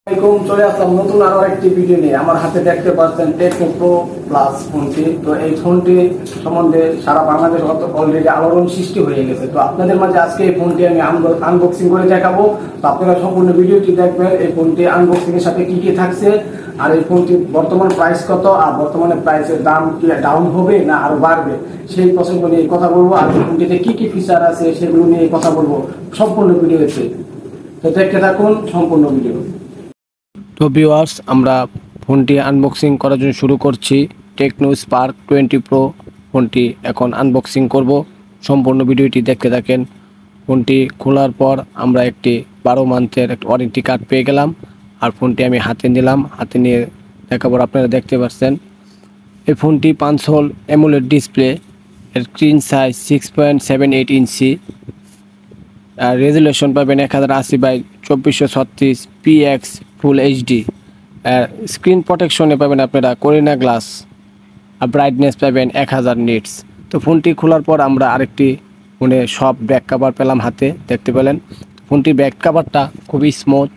চলে আসলাম নতুন আরো একটি ভিডিও নিয়ে। আমার হাতে দেখতে পাচ্ছেন টেকনো প্রো প্লাস ফোনটি। তো এই ফোনটি সম্বন্ধে সারা বাংলাদেশ অলরেডি আলোড়ন সৃষ্টি হয়ে গেছে। তো আপনাদের মাঝে আজকে এই ফোনটি আমি আনবক্সিং করে দেখাবো। তো আপনারা সম্পূর্ণ ভিডিওটি দেখবেন। এই ফোনটি আনবক্সিং এর সাথে কি কি থাকছে, আর এই ফোনটির বর্তমান প্রাইস কত, আর বর্তমানে প্রাইসের দাম কি ডাউন হবে না আরো বাড়বে, সেই প্রসঙ্গ নিয়ে কথা বলবো। আর এই ফোনটিতে কি কি ফিচার আছে সেগুলো নিয়ে কথা বলবো সম্পূর্ণ ভিডিওতে। তো দেখতে থাকুন সম্পূর্ণ ভিডিও। তো ভিউয়ার্স, আমরা ফোনটি আনবক্সিং করার জন্য শুরু করছি। টেকনো স্পার্ক 20 প্রো ফোনটি এখন আনবক্সিং করব। সম্পূর্ণ ভিডিওটি দেখতে থাকেন। ফোনটি খোলার পর আমরা একটি 12 মান্থের একটা ওয়ারেন্টি কার্ড পেয়ে গেলাম। আর ফোনটি আমি হাতে নিলাম, হাতে নিয়ে দেখাবার আপনারা দেখতে পাচ্ছেন। এই ফোনটি 5 হোল অ্যামোলেড ডিসপ্লে, এর স্ক্রিন সাইজ 6.78 ইঞ্চি, আর রেজুলেশন পাবেন 1080x2436 PX full HD. Screen প্রোটেকশনে পাবেন আপনারা করিনা গ্লাস, আর ব্রাইটনেস পাবেন 1000 নিটস। তো ফোনটি খোলার পর আমরা আরেকটি ফোনে সব ব্যাক কাভার পেলাম হাতে, দেখতে পেলেন। ফোনটির ব্যাক কাভারটা খুবই স্মুথ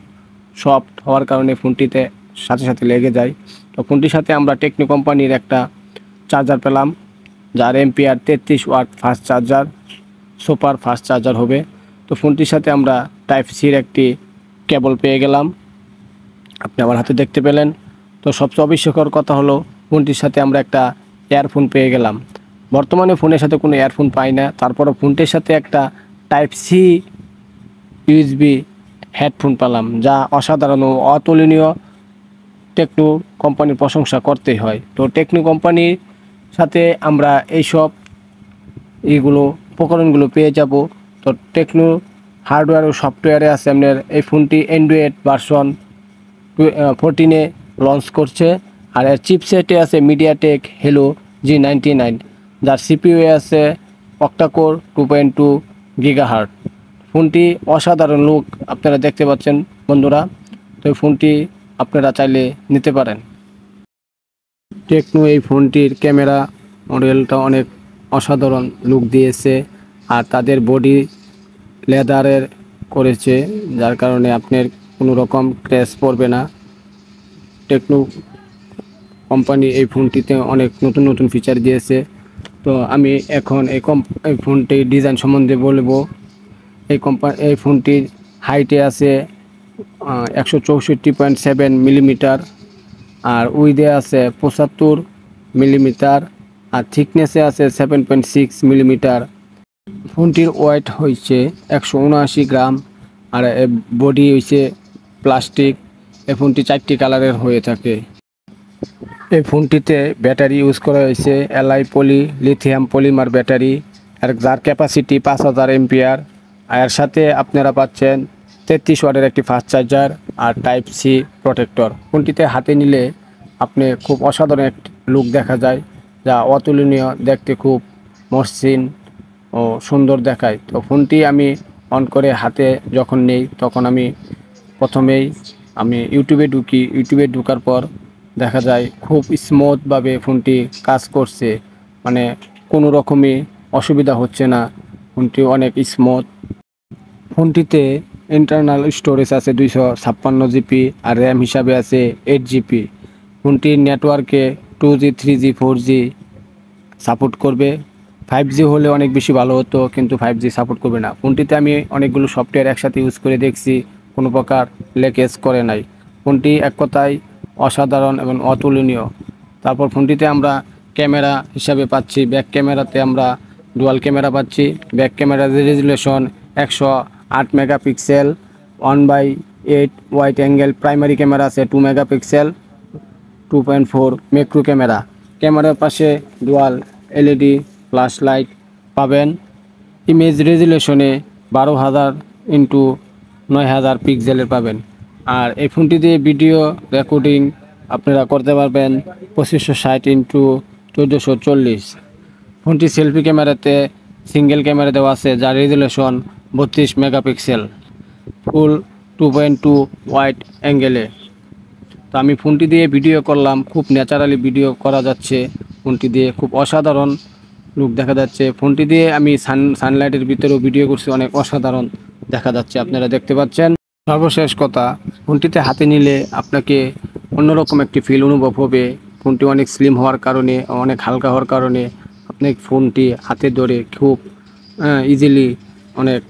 সফট হওয়ার কারণে ফোনটিতে সাথে সাথে লেগে যায়। তো ফোনটির সাথে আমরা টেকনো কোম্পানির একটা চার্জার পেলাম, যার ampere 33 watt fast charger, super fast charger হবে। তো ফোনটির সাথে আমরা টাইপ সির একটি কেবল পেয়ে গেলাম, আপনি আমার হাতে দেখতে পেলেন। তো সবচেয়ে অবিস্ময়কর কথা হলো ফোনটির সাথে আমরা একটা ইয়ারফোন পেয়ে গেলাম। বর্তমানে ফোনের সাথে কোনো ইয়ারফোন পাই না, তারপরও ফোনটির সাথে একটা টাইপ সি ইউএসবি হেডফোন পেলাম, যা অসাধারণ ও অতুলনীয়। টেকনো কোম্পানির প্রশংসা করতেই হয়। তো টেকনো কোম্পানির সাথে আমরা এইগুলো উপকরণগুলো পেয়ে যাব। তো টেকনো হার্ডওয়্যার ও সফটওয়্যারে আছে আপনার এই ফোনটি অ্যান্ড্রয়েড ভার্সন 14 লঞ্চ করছে। আর এর চিপসেটে আছে মিডিয়াটেক হেলো G99, যার সিপিইউ আছে অক্টাকোর 2.2 গিগাহার্ট। ফোনটি অসাধারণ লুক আপনারা দেখতে পাচ্ছেন বন্ধুরা। তো এই ফোনটি আপনারা চাইলে নিতে পারেন। টেকনো এই ফোনটির ক্যামেরা মডেলটা অনেক অসাধারণ লুক দিয়েছে, আর তাদের বডি লেদারের করেছে, যার কারণে আপনার কোনো রকম ক্র্যাশ পড়বে না। টেকনো কোম্পানি এই ফোনটিতে অনেক নতুন নতুন ফিচার দিয়েছে। তো আমি এখন এই ফোনটির ডিজাইন সম্বন্ধে বলবো। এই ফোনটির হাইটে আছে 164.7 মিলিমিটার, আর উইডে আছে 75 মিলিমিটার, আর থিকনেসে আছে 7.6 মিলিমিটার। ফোনটির ওয়েট হয়েছে 179 গ্রাম, আর বডি হয়েছে প্লাস্টিক। এই ফোনটি 4টি কালারের হয়ে থাকে। এই ফোনটিতে ব্যাটারি ইউজ করা হয়েছে এলআই পলি লিথিয়াম পলিমার ব্যাটারি, আর যার ক্যাপাসিটি 5000 এম্পিয়ার। আর এর সাথে আপনারা পাচ্ছেন 33 ওয়াটের একটি ফাস্ট চার্জার আর টাইপ সি প্রোটেক্টর। ফোনটিতে হাতে নিলে আপনি খুব অসাধারণ একটি লুক দেখা যায়, যা অতুলনীয়, দেখতে খুব মসৃণ ও সুন্দর দেখায়। তো ফোনটি আমি অন করে হাতে যখন নেই, তখন আমি প্রথমেই ইউটিউবে ঢোকার পর দেখা যায় খুব স্মুথভাবে ফোনটি কাজ করছে, মানে কোনো রকমই অসুবিধা হচ্ছে না। ফোনটি অনেক স্মুথ। ফোনটিতে ইন্টারনাল স্টোরেজ আছে 256 জিবি, আর র্যাম হিসাবে আছে 8 জিবি। ফোনটির নেটওয়ার্কে 2G 3G 4G সাপোর্ট করবে। 5G হলে অনেক বেশি ভালো হতো, কিন্তু 5G সাপোর্ট করবে না। ফোনটিতে আমি অনেকগুলো সফটওয়্যার একসাথে ইউজ করে দেখছি, কোনো প্রকার ল্যাকেজ করে নাই। ফোনটি এক কথায় অসাধারণ এবং অতুলনীয়। তারপর ফোনটিতে আমরা ক্যামেরা হিসাবে পাচ্ছি, ব্যাক ক্যামেরাতে আমরা ডুয়াল ক্যামেরা পাচ্ছি। ব্যাক ক্যামেরার resolution 108 megapixel, 1/8 wide angle. Primary camera আছে 2 মেগাপিক্সেল, 2.4 ম্যাক্রো ক্যামেরা। ক্যামেরার পাশে ডুয়াল এলইডি ফ্ল্যাশ লাইট পাবেন। ইমেজ রেজুলেশনে 12000x9000 পিক্সেলের পাবেন। আর এই ফোনটি দিয়ে ভিডিও রেকর্ডিং আপনারা করতে পারবেন 2560x1440। ফোনটি সেলফি ক্যামেরাতে সিঙ্গেল ক্যামেরা দেওয়া আছে, যার রেজুলেশন 32 মেগাপিক্সেল, ফুল 2.2 ওয়াইড অ্যাঙ্গেলে। তো আমি ফোনটি দিয়ে ভিডিও করলাম, খুব ন্যাচারালি ভিডিও করা যাচ্ছে। ফোনটি দিয়ে খুব অসাধারণ লুক দেখা যাচ্ছে। ফোনটি দিয়ে আমি সানলাইটের ভিতরেও ভিডিও করছি, অনেক অসাধারণ দেখা যাচ্ছে, আপনারা দেখতে পাচ্ছেন। সর্বশেষ কথা, ফোনটিতে হাতে নিলে আপনাকে অন্যরকম একটি ফিল অনুভব হবে। ফোনটি অনেক স্লিম হওয়ার কারণে, অনেক হালকা হওয়ার কারণে আপনি ফোনটি হাতে ধরে খুব ইজিলি অনেক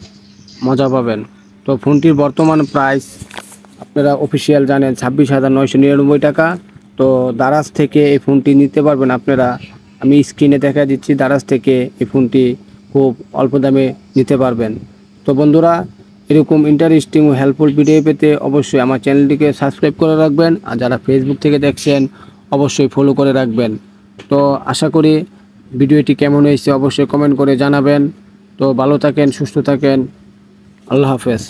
মজা পাবেন। তো ফোনটির বর্তমান প্রাইস আপনারা অফিসিয়াল জানেন 26,999 টাকা। তো দারাজ থেকে এই ফোনটি নিতে পারবেন আপনারা। আমি স্ক্রিনে দেখা দিচ্ছি, দারাজ থেকে এই ফোনটি খুব অল্প দামে নিতে পারবেন। তো বন্ধুরা, এরকম ইন্টারেস্টিং ও হেল্পফুল ভিডিও পেতে অবশ্যই আমার চ্যানেলটিকে সাবস্ক্রাইব করে রাখবেন, আর যারা ফেসবুক থেকে দেখছেন অবশ্যই ফলো করে রাখবেন। তো আশা করি ভিডিওটি কেমন হয়েছে অবশ্যই কমেন্ট করে জানাবেন। তো ভালো থাকেন, সুস্থ থাকেন, আল্লাহ হাফেজ।